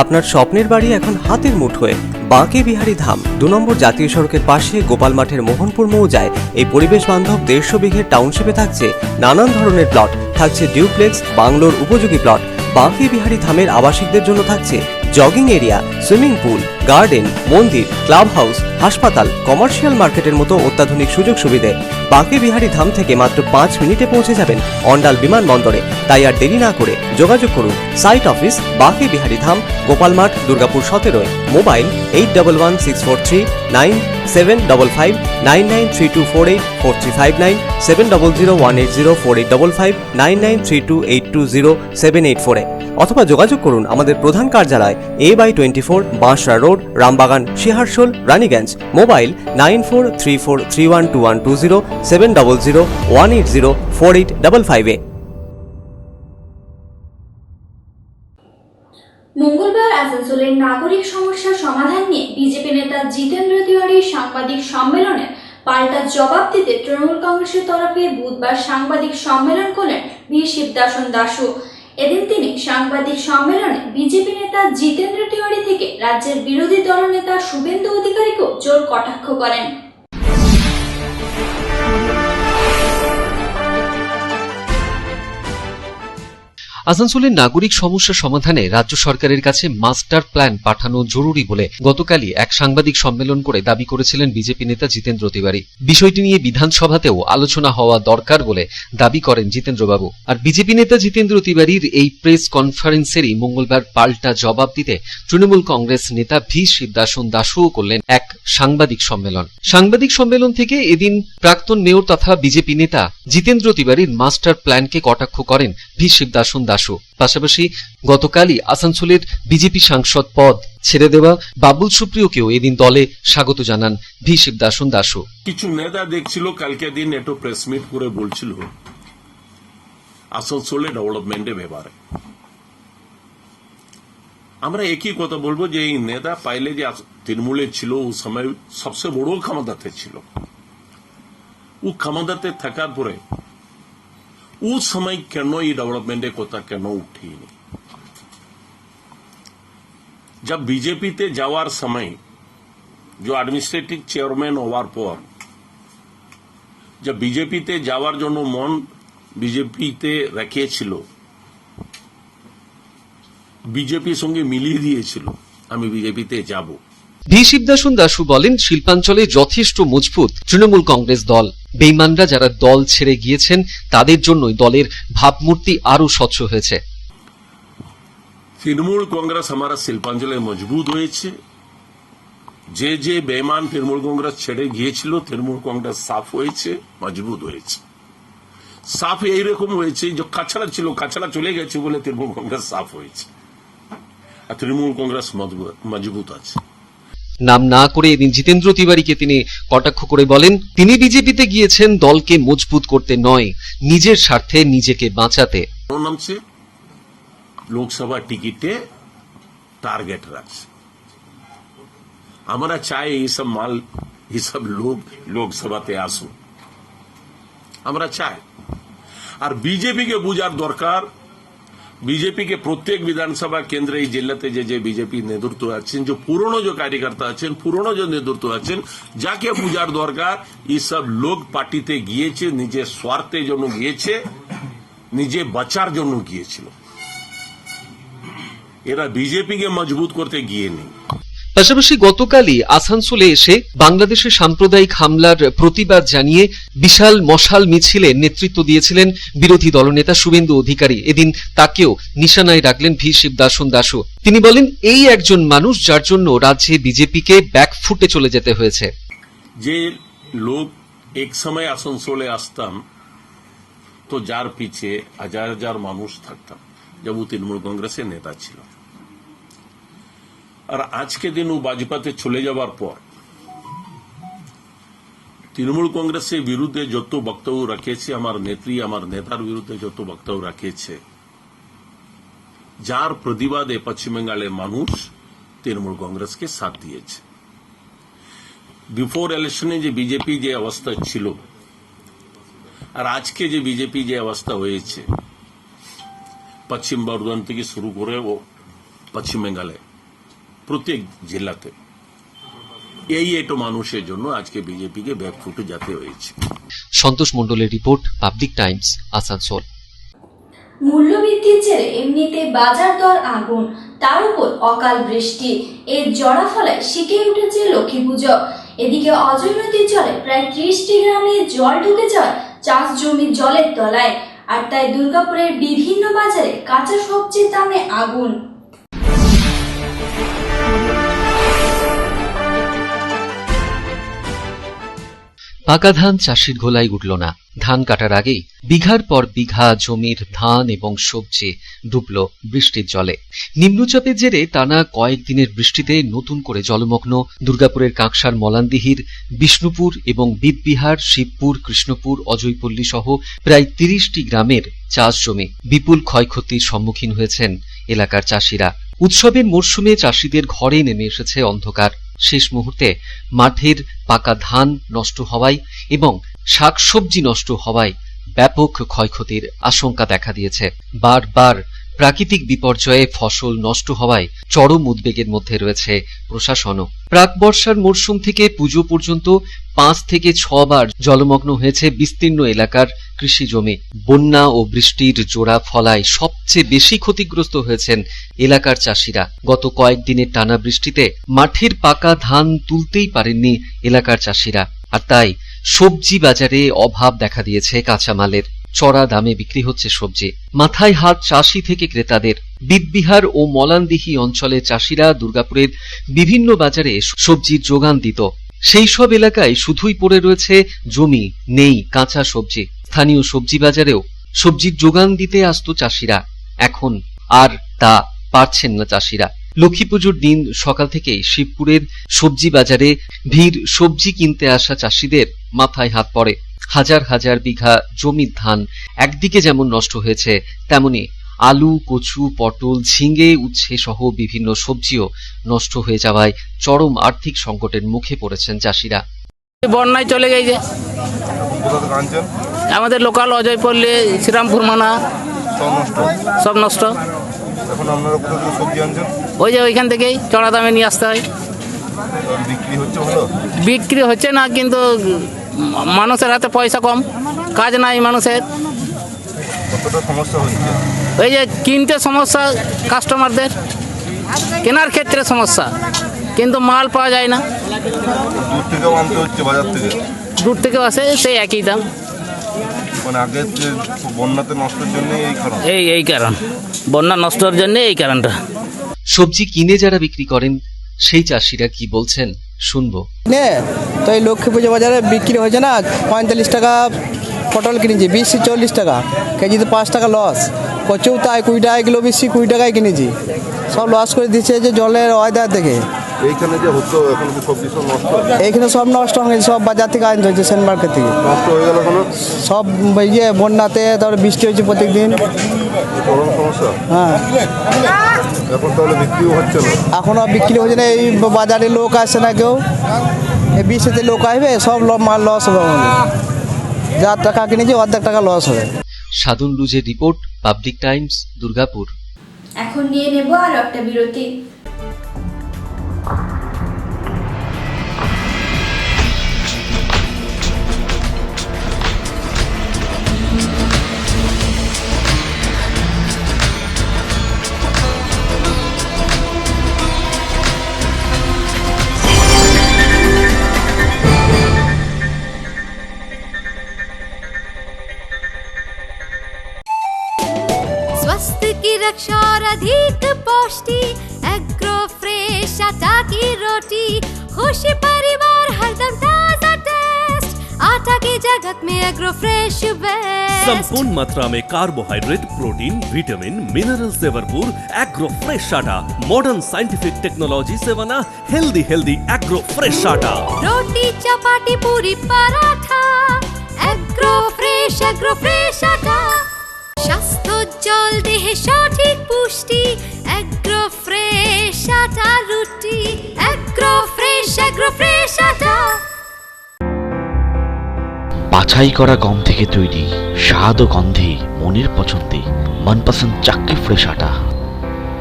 আপনার স্বপ্নের বাড়ি এখন হাতের মুঠোয়। বাঁকে বিহারী ধাম 2 নম্বর জাতীয় সড়কের পাশে গোপাল মাঠের মোহনপুর মৌজায় এই পরিবেশ বান্ধব 150 বিঘের টাউনশিপে থাকছে নানান ধরনের প্লট, থাকছে ডিউপ্লেক্স, বাংলোর উপযোগী প্লট। বাঁকে বিহারী ধামের আবাসিকদের জন্য থাকছে jogging area, swimming pool, garden, মন্দির, ক্লাব হাউস, হাসপাতাল, কমার্শিয়াল মার্কেটের মতো অত্যাধুনিক সুযোগ সুবিধে। বাঁকে বিহারী ধাম থেকে মাত্র 5 মিনিটে পৌঁছে যাবেন অন্ডাল বিমানবন্দরে। তাই আর দেরি না করে যোগাযোগ করুন। সাইট অফিস বাঁকে বিহারী ধাম, গোপাল মাঠ, দুর্গাপুর 17। মোবাইল 8116439755 9932484359 7001804855 9932820784 অথবা যোগাযোগ করুন আমাদের প্রধান কার্যালয় A/24 Banshra road, Rambagan, Searsole, Raniganj. Mobile 9434312120 7001804855। মঙ্গলবার আসানসোলের নাগরিক সমস্যা সমাধান নিয়ে বিজেপি নেতা জিতেন্দ্র তিওয়ারির সাংবাদিক সম্মেলনে পাল্টা জবাব দিতে তৃণমূল কংগ্রেসের তরফে বুধবার সাংবাদিক সম্মেলন করলেন বি শিবদাসন দাসু। এদিন তিনি সাংবাদিক সম্মেলনে বিজেপি নেতা জিতেন্দ্র তিওয়ারি থেকে রাজ্যের বিরোধী দলনেতা শুভেন্দু অধিকারীকেও জোর কটাক্ষ করেন। আসানসোলের নাগরিক সমস্যা সমাধানে রাজ্য সরকারের কাছে মাস্টার প্ল্যান পাঠানো জরুরি বলে গতকালই এক সাংবাদিক সম্মেলন করে দাবি করেছিলেন বিজেপি নেতা জিতেন্দ্র তিওয়ারি। বিষয়টি নিয়ে বিধানসভাতেও আলোচনা হওয়া দরকার বলে দাবি করেন জিতেন্দ্রবাবু। আর বিজেপি নেতা জিতেন্দ্র তিওয়ারির এই প্রেস কনফারেন্সেরই মঙ্গলবার পাল্টা জবাব দিতে তৃণমূল কংগ্রেস নেতা ভি শিবদাসন দাসুও করলেন এক সাংবাদিক সম্মেলন। সাংবাদিক সম্মেলন থেকে এদিন প্রাক্তন মেয়র তথা বিজেপি নেতা জিতেন্দ্র তিওয়ারির মাস্টার প্ল্যানকে কটাক্ষ করেন ভি শিবদাসন দাসু। পাশাপাশি গতকালই আসানসোলের বিজেপি সাংসদ পদ ছেড়ে দেওয়া বাবুল সুপ্রিয়কেও এদিন দলে স্বাগত জানান ভি শিবদাসন দাসু। কিছু নেতা দেখছিল কালকে দিন একটু প্রেস মিট করে বলছিল আসানসোলে ডেভেলপমেন্টের ব্যাপারে। আমরা একই কথা বলবো যে এই নেতা পাইলে যে তৃণমূলে ছিল ও সময় সবচেয়ে বড় ক্ষমতাতে ছিল। ও ক্ষমতাতে থাকার পরে उस समय क्यों ये डेवलपमेंट কথা কেন উঠেনি? जब बीजेपी ते যাওয়ার समय जो एडमिनिस्ट्रेटिव चेयरमैन হওয়ার পর जब बीजेपी ते যাওয়ার জন্য মন बीजेपी তে রেখেছিল, বিজেপির সঙ্গে মিলিয়ে দিয়েছিল আমি বিজেপি তে যাব। ভি শিবদাসন দাসু বলেন, শিল্পাঞ্চলে যথেষ্ট মজবুত তৃণমূল কংগ্রেস দল। বেইমানরা যারা দল ছেড়ে গিয়েছেন তাদের জন্যই দলের ভাবমূর্তি আরো স্বচ্ছ হয়েছে। তৃণমূল কংগ্রেস हमारा শিল্পাঞ্চলে মজবুত হয়েছে। যে যে বেইমান তৃণমূল কংগ্রেস ছেড়ে গিয়েছিল তৃণমূল কংগ্রেস সাফ হয়েছে, মজবুত হয়েছে। সাফ এইরকম হয়েছে যে কাছড়া ছিল, কাছড়া চলে গেছে বলে তৃণমূল কংগ্রেস সাফ হয়েছে, আর তৃণমূল কংগ্রেস মজবুত আছে। নাম না করে এদিন জিতেন্দ্র তিওয়ারিকে তিনি কটাক্ষ করে বলেন, তিনি বিজেপিতে গিয়েছেন দলকে মজবুত করতে নয়, নিজের স্বার্থে নিজেকে বাঁচাতে। নামছে লোকসভা টিকিটে টার্গেট রাখছে। আমরা চাই এইসব মাল এইসব লোক লোকসভাতে আসুক, আমরা চাই। আর বিজেপিকে বোঝার দরকার, বিজেপিকে প্রত্যেক বিধানসভা কেন্দ্রে এই জেলাতে যে বিজেপি নেতৃত্ব আছেন, যে পুরনো যে কার্যকর্তা আছেন, পুরনো যে নেতৃত্ব আছেন, যাকে বোঝার দরকার এইসব লোক পার্টিতে গিয়েছে নিজের স্বার্থের জন্য গিয়েছে, নিজে বাঁচার জন্য গিয়েছিল। এরা বিজেপিকে মজবুত করতে গিয়ে নেই। পাশাপাশি গতকালই আসানসোলে এসে বাংলাদেশের সাম্প্রদায়িক হামলার প্রতিবাদ জানিয়ে বিশাল মশাল মিছিলে নেতৃত্ব দিয়েছিলেন বিরোধী দলনেতা শুভেন্দু অধিকারী। এদিন তাকেও নিশানায় রাখলেন ভি শিবদাসন দাসও। তিনি বলেন, এই একজন মানুষ যার জন্য রাজ্যে বিজেপিকে ব্যাকফুটে চলে যেতে হয়েছে। যে লোক এক সময় আসানসোলে আসতাম তো যার পিছে হাজার হাজার মানুষ থাকতাম जब वो तृणमूल কংগ্রেসের নেতা ছিল, আর আজকে দিন ও ভাজপাতে চলে যাওয়ার পর তৃণমূল কংগ্রেসের বিরুদ্ধে যত বক্তব্য রাখিয়েছে, আমার নেত্রী আমার নেতার বিরুদ্ধে যত বক্তব্য রাখিয়েছে, যার প্রতিবাদে পশ্চিম বাংলার মানুষ তৃণমূল কংগ্রেসকে সাথ দিয়েছে। বিফোর ইলেকশনে যে বিজেপি যে অবস্থা ছিল আর আজকে যে বিজেপি যে অবস্থা হয়েছে, পশ্চিম বর্ধমান থেকে শুরু করে ও পশ্চিম বাংলায় প্রত্যেক জেলাতে, এই একটা মানুষের জন্য আজকে বিজেপিকে ব্যাকফুটে যেতে হয়েছে। সন্তোষ মণ্ডলের রিপোর্ট, পাবলিক টাইমস, আসানসোল। মূল্যবৃদ্ধির জেরে এমনিতে বাজার দর আগুন, তার উপর অকাল বৃষ্টি, এর জড়া ফলায় শিখে উঠেছে লক্ষ্মী পুজো। এদিকে অজয় নদীর জলে প্রায় 30টি গ্রামে জল ঢুকে যায় চাষ জমির জলের তলায়, আর তাই দুর্গাপুরের বিভিন্ন বাজারে কাঁচা সবজির দামে আগুন। পাকা ধান চাষির ঘোলায় উঠল না। ধান কাটার আগেই বিঘার পর বিঘা জমির ধান এবং সবজি ডুবল বৃষ্টির জলে। নিম্নচাপের জেরে টানা কয়েকদিনের বৃষ্টিতে নতুন করে জলমগ্ন দুর্গাপুরের কাঁকসার মলানদিহির বিষ্ণুপুর এবং বিদবিহার, শিবপুর, কৃষ্ণপুর, অজয়পল্লী সহ প্রায় 30টি গ্রামের চাষ জমি। বিপুল ক্ষয়ক্ষতির সম্মুখীন হয়েছেন এলাকার চাষিরা। উৎসবের মরশুমে চাষিদের ঘরে নেমে এসেছে অন্ধকার। শেষ মুহূর্তে মাঠের পাকা ধান নষ্ট হওয়ায় এবং শাকসবজি নষ্ট হওয়ায় ব্যাপক ক্ষয়ক্ষতির আশঙ্কা দেখা দিয়েছে। বারবার প্রাকৃতিক বিপর্যয়ে ফসল নষ্ট হওয়ায় চরম উদ্বেগের মধ্যে রয়েছে প্রশাসনও। প্রাক বর্ষার মরশুম থেকে পুজো পর্যন্ত 5 থেকে 6 বার জলমগ্ন হয়েছে বিস্তীর্ণ এলাকার কৃষি জমি। বন্যা ও বৃষ্টির জোড়া ফলায় সবচেয়ে বেশি ক্ষতিগ্রস্ত হয়েছেন এলাকার চাষিরা। গত কয়েকদিনের টানা বৃষ্টিতে মাঠের পাকা ধান তুলতেই পারেননি এলাকার চাষিরা, আর তাই সবজি বাজারে অভাব দেখা দিয়েছে কাঁচামালের। চড়া দামে বিক্রি হচ্ছে সবজি, মাথায় হাত চাষি থেকে ক্রেতাদের। বিদবিহার ও মলানদিহি অঞ্চলের চাষিরা দুর্গাপুরের বিভিন্ন বাজারে সবজির যোগান দিত। সেই সব এলাকায় শুধুই পড়ে রয়েছে জমি, নেই কাঁচা সবজি। স্থানীয় সবজি বাজারেও সবজির যোগান দিতে আসতো চাষিরা, এখন আর তা পারছেন না চাষিরা। লক্ষ্মী পুজোর দিন সকাল থেকেই শিবপুরের সবজি বাজারে ভিড়। সবজি কিনতে আসা চাষিদের মাথায় হাত পড়ে। হাজার হাজার বিঘা জমির ধান একদিকে যেমন নষ্ট হয়েছে, তেমনি আলু, কচু, পটল, ঝিঙে, উচ্ছে সহ বিভিন্ন সবজিও নষ্ট হয়ে যাওয়ায় চরম আর্থিক সংকটের মুখে পড়েছেন চাষিরা। বন্যায় চলে গেছে আমাদের লোকাল অজয়পল্লী, শ্রীরামপুর মানা সব নষ্ট। এখন আপনারা কোথা থেকে সবজি আনছেন? ওই যে ওইখান থেকেই চড়া দামে নিয়ে আসতে হয়। বিক্রি হচ্ছে ভালো? বিক্রি হচ্ছে না, কিন্তু মানুষের হাতে পয়সা কম, কাজ নাই মানুষের। কতটা সমস্যা হচ্ছে? ওই যে কিনতে সমস্যা, কাস্টমারদের কেনার ক্ষেত্রে সমস্যা, কিন্তু মাল পাওয়া যায় না। দূর থেকেও আনতে হচ্ছে বাজার থেকে? দূর থেকেও আসে, সেই একই দাম। মানে আগের যে বন্যাতে নষ্টের জন্য এই কারণ, বন্যা নষ্টের জন্য এই কারণটা। সবজি কিনে যারা বিক্রি করেন সেই চাষিরা কি বলছেন শুনবো। তো এই লক্ষ্মী পুজো বাজারে বিক্রি হয়েছে না, 45 টাকা পটল কিনেছি, 20-40 টাকা কেজিতে, 5 টাকা লস। কচু তাই 20 টাকা কিলো, 20 টাকায় কিনেছি। সব লস করে দিচ্ছে যে জলের ওয়েদার থেকে। এইখানে যে হতো এখন সবজি সব নষ্ট, এইখানে সব নষ্ট হয়ে গেছে, সব বাজার থেকে আনতে হয়েছে, সেন্ট মার্কেট থেকে। নষ্ট হয়ে গেল কোনো সব ইয়ে বন্যাতে, তারপরে বৃষ্টি হয়েছে প্রত্যেকদিন। চরম সমস্যা। হ্যাঁ, এখন তাহলে বিক্রিও হচ্ছে না? এখনো বিক্রি হচ্ছে না, এই বাজারে লোক আসছে না কেউ। এই বৃষ্টিতে লোক আসবে, সব মাল লস হবে। যা টাকা কিনেছি অর্ধেক টাকা লস হবে। সাধন লুজের রিপোর্ট, পাবলিক টাইমস, দুর্গাপুর। এখন নিয়ে নেব আর একটা বিরতি। स्वास्थ्य की रक्षा और अधिक पौष्टि, एग्रो फ्रेश आटा की रोटी, खुशी परिवार हरदम ताजा टेस्ट, आटा की जगत में एग्रो फ्रेश बेस्ट। संपूर्ण मात्रा में कार्बोहाइड्रेट, प्रोटीन, विटामिन, मिनरल से भरपूर एग्रो फ्रेश आटा, मॉडर्न साइंटिफिक टेक्नोलॉजी से बना हेल्दी एग्रो फ्रेश आटा। रोटी चपाटी पूरी पराठा, एग्रो फ्रेश आटा, স্বাস্থ্যোজ্জ্বল দেহে সঠিক পুষ্টি, এগ্রো ফ্রেশ আটা রুটি, এগ্রো ফ্রেশ আটা। বাছাই করা গম থেকে তৈরি স্বাদ ও গন্ধে মনের পছন্দে मनपसंद चक्की फ्रेश आटा,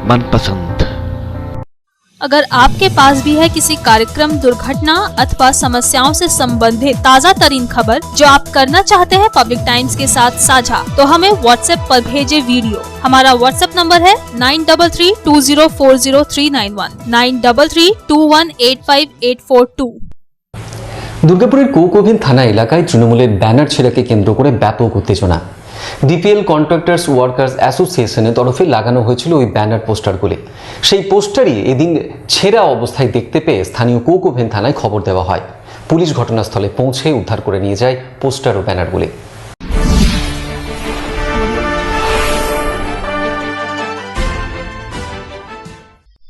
मनपसंद। अगर आपके पास भी है किसी कार्यक्रम, दुर्घटना अथवा समस्याओं से संबंधित ताज़ा तरीन खबर जो आप करना चाहते हैं पब्लिक टाइम्स के साथ साझा, तो हमें व्हाट्सएप पर भेजे वीडियो। हमारा व्हाट्सएप नंबर है 9332040391, 9332185842। দুর্গাপুরের কৌকোভিন থানা এলাকায় তৃণমূলের ব্যানার ছেঁড়াকে কেন্দ্র করে ব্যাপক উত্তেজনা। ডিপিএল কন্ট্রাক্টার্স ওয়ার্কার্স অ্যাসোসিয়েশনের তরফে লাগানো হয়েছিল ওই ব্যানার পোস্টারগুলি। সেই পোস্টারই এদিন ছেঁড়া অবস্থায় দেখতে পেয়ে স্থানীয় কৌকোভিন থানায় খবর দেওয়া হয়। পুলিশ ঘটনাস্থলে পৌঁছে উদ্ধার করে নিয়ে যায় পোস্টার ও ব্যানারগুলি।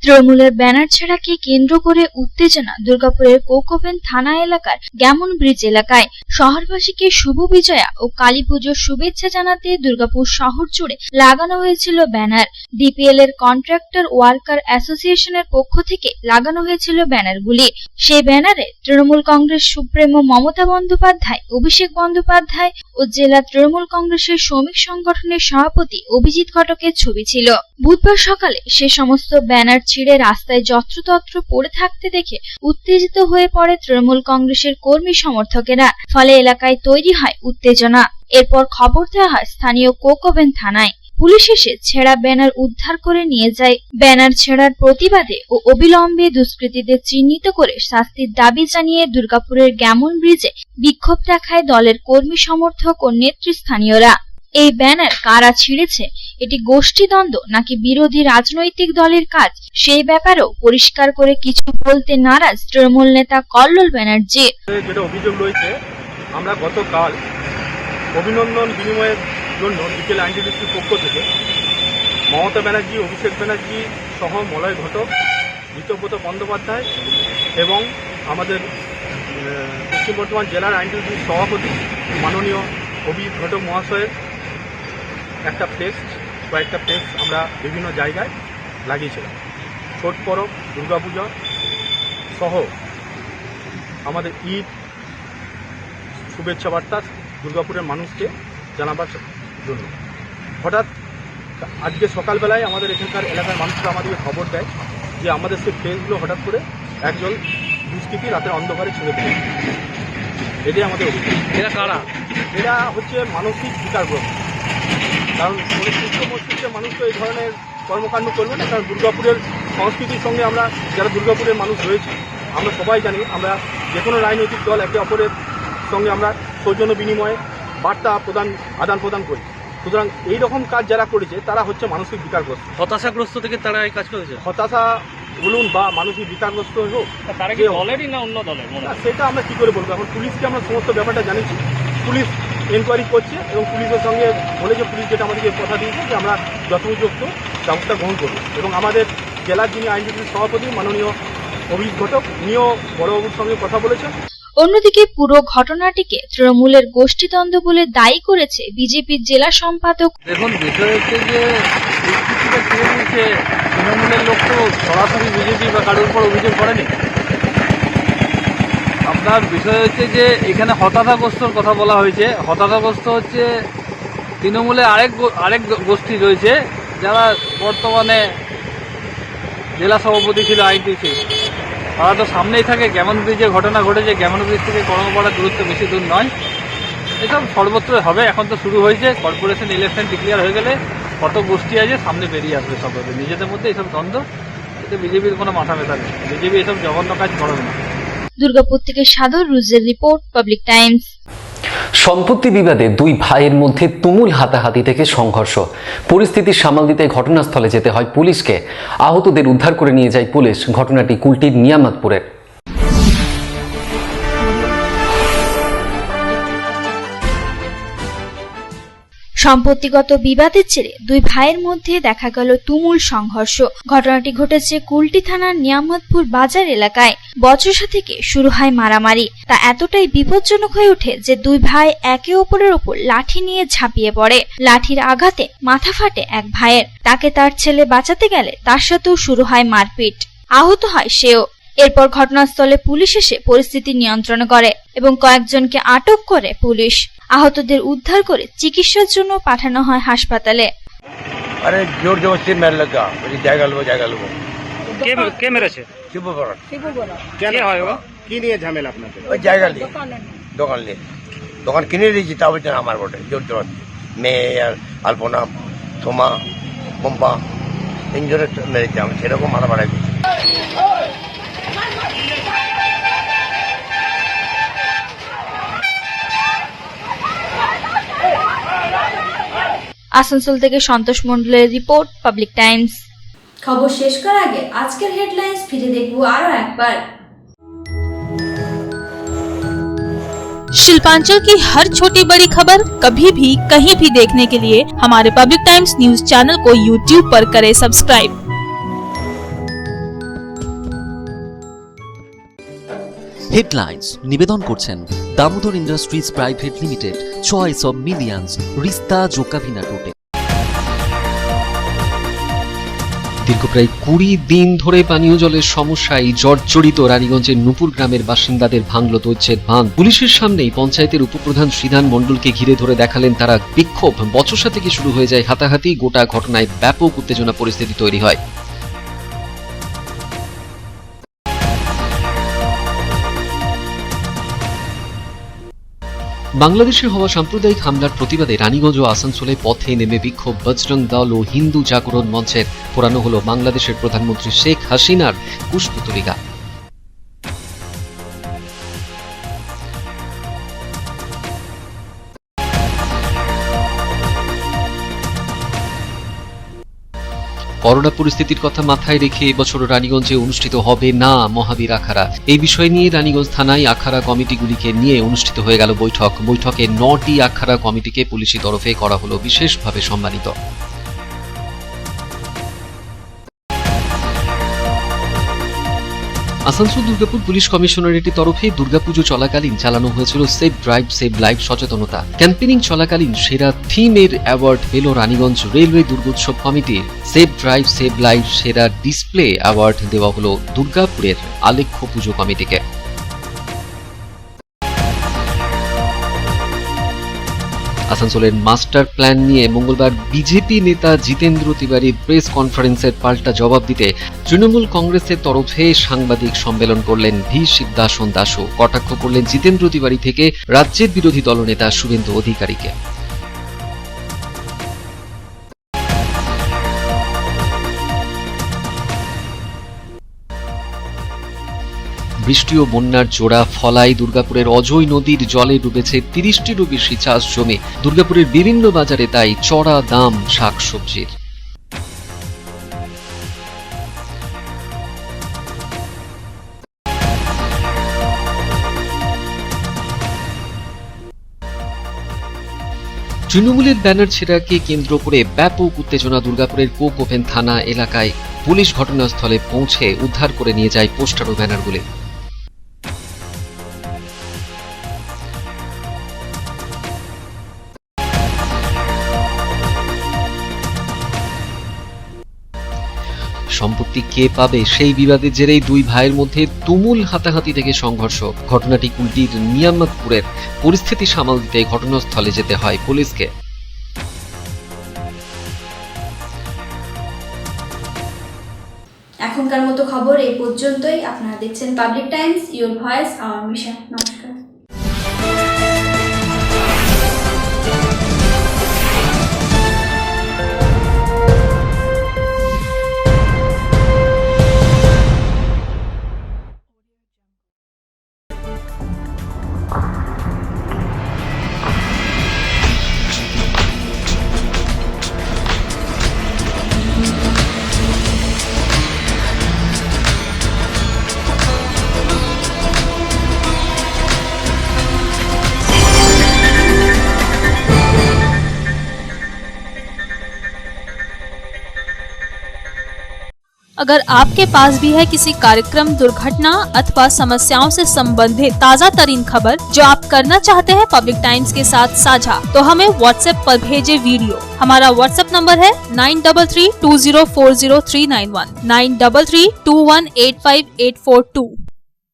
তৃণমূলের ব্যানার ছেঁড়াকে কেন্দ্র করে উত্তেজনা দুর্গাপুরের কৌকোভেন থানা এলাকার গ্যামন ব্রিজ এলাকায়। শহরবাসীকে শুভ বিজয়া ও কালী পুজোর শুভেচ্ছা জানাতে দুর্গাপুর শহর জুড়ে লাগানো হয়েছিল ব্যানার। ডিপিএল এর কন্ট্রাক্টর ওয়ার্কার অ্যাসোসিয়েশনের পক্ষ থেকে লাগানো হয়েছিল ব্যানারগুলি। সেই ব্যানারে তৃণমূল কংগ্রেস সুপ্রিমো মমতা বন্দ্যোপাধ্যায়, অভিষেক বন্দ্যোপাধ্যায় ও জেলা তৃণমূল কংগ্রেসের শ্রমিক সংগঠনের সভাপতি অভিজিৎ ঘটকের ছবি ছিল। বুধবার সকালে সে সমস্ত ব্যানার ছিঁড়ে রাস্তায় যত্রতত্র পড়ে থাকতে দেখে উত্তেজিত হয়ে পড়ে তৃণমূল কংগ্রেসের কর্মী সমর্থকেরা। ফলে এলাকায় তৈরি হয় উত্তেজনা। এরপর খবর দেওয়া হয় স্থানীয় কৌকোভেন থানায়। পুলিশ এসে ছেঁড়া ব্যানার উদ্ধার করে নিয়ে যায়। ব্যানার ছেঁড়ার প্রতিবাদে ও অবিলম্বে দুষ্কৃতীদের চিহ্নিত করে শাস্তির দাবি জানিয়ে দুর্গাপুরের গ্যামন ব্রিজে বিক্ষোভ দেখায় দলের কর্মী সমর্থক ও নেতৃস্থানীয়রা। এই ব্যানার কারা ছিঁড়েছে, এটি গোষ্ঠীদ্বন্দ্ব নাকি বিরোধী রাজনৈতিক দলের কাজ, সেই ব্যাপারেও পরিষ্কার করে কিছু বলতে নারাজ তৃণমূল নেতা কল্লোল ব্যানার্জি। যেটা অভিযোগ রয়েছে, আমরা গতকাল অভিনন্দন বিনিময়ের জন্য ডিপিএল আইনজীবীর পক্ষ থেকে মমতা ব্যানার্জি, অভিষেক ব্যানার্জি সহ মলয় ঘটক, ঋতব্রত বন্দ্যোপাধ্যায় এবং আমাদের পশ্চিম বর্ধমান জেলার আইনজীবীর সভাপতি মাননীয় অভিজিৎ ঘটক মহাশয়ের কয়েকটা ফ্লেক্স আমরা বিভিন্ন জায়গায় লাগিয়েছিলাম। ছোট পরব, দুর্গাপূজা সহ আমাদের ঈদ শুভেচ্ছা বার্তা দুর্গাপুরের মানুষকে জানাবার জন্য। হঠাৎ আজকে সকালবেলায় আমাদের এখানকার এলাকার মানুষরা আমাদেরকে খবর দেয় যে আমাদের সেই ফ্লেক্সগুলো হঠাৎ করে একজন দুষ্কৃতী রাতের অন্ধকারে ছেড়ে দেয়। এটাই আমাদের অভিযোগ। এরা কারা? এরা হচ্ছে মানসিক বিকারগ্রস্ত। কারণ সুস্থ মস্তিষ্কের মানুষ তো এই ধরনের কর্মকাণ্ড করবে না। কারণ দুর্গাপুরের সংস্কৃতির সঙ্গে আমরা যারা দুর্গাপুরের মানুষ রয়েছি, আমরা সবাই জানি আমরা যে কোনো রাজনৈতিক দল একে অপরের সঙ্গে আমরা সৌজন্য বিনিময়ে বার্তা আদান প্রদান করি। সুতরাং এইরকম কাজ যারা করেছে তারা হচ্ছে মানসিক বিকারগ্রস্ত। হতাশাগ্রস্ত থেকে তারা এই কাজ করেছে। হতাশা বলুন বা মানসিক বিকারগ্রস্ত হোক, তারা কি দলেরই না অন্য দলের, সেটা আমরা কি করে বলবো। এখন পুলিশকে আমরা সমস্ত ব্যাপারটা জানিয়েছি, পুলিশ এনকোয়ারি করছে এবং পুলিশের সঙ্গে বলেছে, পুলিশ যেটা আমাদেরকে কথা দিয়েছে যে আমরা যথোপযুক্ত ব্যবস্থা গ্রহণ করব। এবং আমাদের জেলার যিনি আইনজীবীর সভাপতি মাননীয় অভিজিৎ ঘটক, উনিও বড়বাবুর সঙ্গে কথা বলেছেন। অন্যদিকে পুরো ঘটনাটিকে তৃণমূলের গোষ্ঠীদ্বন্দ্ব বলে দায়ী করেছে বিজেপির জেলা সম্পাদক। দেখুন, বিষয় হচ্ছে যে তৃণমূলের লোক তো সরাসরি বিজেপি বা কারোর উপর অভিযোগ করেনি। আপনার বিষয় হচ্ছে যে এখানে হতাশাগ্রস্তর কথা বলা হয়েছে। হতাশাগ্রস্ত হচ্ছে তৃণমূলে আরেক গোষ্ঠী রয়েছে যারা বর্তমানে জেলা সভাপতি ছিল আইনটিসি, তারা তো সামনেই থাকে। গ্যামন ব্রিজে ঘটনা ঘটেছে, গ্যামন ব্রিজ থেকে কর্মপাড়ার দূরত্ব বেশি দূর নয়। এসব সর্বত্র হবে, এখন তো শুরু হয়েছে। কর্পোরেশন ইলেকশন ডিক্লেয়ার হয়ে গেলে কত গোষ্ঠী আছে সামনে বেরিয়ে আসবে সব নিজেদের মধ্যে এইসব দ্বন্দ্ব। এতে বিজেপির কোনো মাথা ব্যথা নেই, বিজেপি এসব জঘন্য কাজ করবে না। দুর্গাপুর থেকে সাদর রুজের রিপোর্ট, পাবলিক টাইমস। সম্পত্তি বিবাদে দুই ভাইয়ের মধ্যে তুমুল হাতাহাতি থেকে সংঘর্ষ। পরিস্থিতি সামাল দিতে ঘটনাস্থলে যেতে হয় পুলিশকে। আহতদের উদ্ধার করে নিয়ে যায় পুলিশ। ঘটনাটি কুলটির নিয়ামতপুরের। সম্পত্তিগত বিবাদের জেরে দুই ভাইয়ের মধ্যে দেখা গেল তুমুল সংঘর্ষ। ঘটনাটি ঘটেছে কুলটি থানার নিয়ামতপুর বাজার এলাকায়। বচসা থেকে শুরু হয় মারামারি। তা এতটাই বিপজ্জনক হয়ে ওঠে যে দুই ভাই একে অপরের উপর লাঠি নিয়ে ঝাঁপিয়ে পড়ে। লাঠির আঘাতে মাথা ফাটে এক ভাইয়ের। তাকে তার ছেলে বাঁচাতে গেলে তার সাথেও শুরু হয় মারপিট। আহত হয় সেও। এরপর ঘটনাস্থলে পুলিশ এসে পরিস্থিতি নিয়ন্ত্রণ করে এবং কয়েকজনকে আটক করে পুলিশ। আহতদের উদ্ধার করে চিকিৎসার জন্য পাঠানো হয় হাসপাতালে। আরে জোর জবরদস্তি মেরে লাগা, বলি জায়গা লবো। কে মেরেছে? শিবু বড়। কেন হয় ও? কি নিয়ে ঝামেলা আপনাদের? ওই জায়গা নিয়ে, দোকান নিয়ে। দোকান কিনে দিয়েছি, তা বলছেন আমার বটে জোর জবরদস্তি। মেয়ে আর আলপনা, থোমা, পম্পা তিনজনে মেরেছে। আমি সেরকম মাথা বাড়াই দিচ্ছি। আসানসোল থেকে সন্তোষ মণ্ডলের রিপোর্ট, পাবলিক টাইমস। খবর শেষ করার আগে আজকের হেডলাইন্স ফিরে দেখবো আরো একবার। शिल्पांचल की हर छोटी बड़ी खबर कभी भी कहीं भी देखने के लिए हमारे पब्लिक टाइम्स न्यूज चैनल को YouTube पर करें सब्सक्राइब। হেডলাইন্স নিবেদন করছেন Damodar Industries Private Limited, choice of millions, রিস্তা জোকাভিনা টোটে। দীর্ঘ প্রায় 20 দিন ধরে পানীয় জলের সমস্যায় জর্জরিত রানীগঞ্জের নূপুর গ্রামের বাসিন্দাদের ভাঙল দৈত্যের বাঁধ। পুলিশের সামনেই পঞ্চায়েতের উপপ্রধান শ্রীধান মণ্ডলকে ঘিরে ধরে দেখালেন তারা বিক্ষোভ। বচসা থেকে শুরু হয়ে যায় হাতাহাতি। গোটা ঘটনায় ব্যাপক উত্তেজনা পরিস্থিতি তৈরি হয়। বাংলাদেশে হওয়া সাম্প্রদায়িক হামলার প্রতিবাদে রানীগঞ্জ ও আসানসোলে পথে নেমে বিক্ষোভ বজরং দল ও হিন্দু জাগরণ মঞ্চের। পোড়ানো হলো বাংলাদেশের প্রধানমন্ত্রী শেখ হাসিনার পুষ্পতলিকা। করোনা পরিস্থিতির কথা মাথায় রেখে এবছর রানীগঞ্জে অনুষ্ঠিত হবে না মহাবীর আখাড়া। এই বিষয় নিয়ে রানীগঞ্জ থানায় আখাড়া কমিটিগুলিকে নিয়ে অনুষ্ঠিত হয়ে গেল বৈঠক। বৈঠকে 9টি আখাড়া কমিটিকে পুলিশি তরফে করা হলো বিশেষভাবে সম্মানিত। আসানসোল দুর্গাপুর পুলিশ কমিশনারেটের তরফে দুর্গাপুজো চলাকালীন চালানো হয়েছিল সেভ ড্রাইভ সেভ লাইফ সচেতনতা ক্যাম্পেইনিং। চলাকালীন সেরা থিমের অ্যাওয়ার্ড পেল রানীগঞ্জ রেলওয়ে দুর্গোৎসব কমিটির। সেভ ড্রাইভ সেভ লাইফ সেরা ডিসপ্লে অ্যাওয়ার্ড দেওয়া হলো দুর্গাপুরের আলেখ্য পুজো কমিটিকে। আসানসোলের মাস্টার প্ল্যান নিয়ে মঙ্গলবার বিজেপি নেতা জিতেন্দ্র তিওয়ারির প্রেস কনফারেন্সের পাল্টা জবাব দিতে তৃণমূল কংগ্রেসের তরফে সাংবাদিক সম্মেলন করলেন ভি শিবদাসন দাসও। কটাক্ষ করলেন জিতেন্দ্র তিওয়ারি থেকে রাজ্যের বিরোধী দলনেতা শুভেন্দু অধিকারীকে। বৃষ্টি ও বন্যার জোড়া ফলায় দুর্গাপুরের অজয় নদীর জলে ডুবেছে 30টিরও বেশি চাষ জমি। দুর্গাপুরের বিভিন্ন বাজারে তাই চড়া দাম শাকসবজির। তৃণমূলের ব্যানার ছেঁড়াকে কেন্দ্র করে ব্যাপক উত্তেজনা দুর্গাপুরের কোক ওভেন থানা এলাকায়। পুলিশ ঘটনাস্থলে পৌঁছে উদ্ধার করে নিয়ে যায় পোস্টার ও ব্যানারগুলি। সম্পত্তি কে পাবে সেই বিবাদের জেরেই দুই ভাইয়ের মধ্যে তুমুল হাতাহাতি থেকে সংঘর্ষ। ঘটনাটি কুলটির নিয়ামতপুরের। পরিস্থিতি সামাল দিতে ঘটনাস্থলে যেতে হয় পুলিশকে। এখনকার মতো খবর এই পর্যন্তই। আপনারা দেখছেন public Times, your voice hour mission. নমস্কার। अगर आपके पास भी है किसी कार्यक्रम, दुर्घटना अथवा समस्याओं से संबंधित ताज़ा तरीन खबर जो आप करना चाहते हैं पब्लिक टाइम्स के साथ साझा, तो हमें व्हाट्सएप पर भेजे वीडियो। हमारा व्हाट्सएप नंबर है 9332040391 9332185842।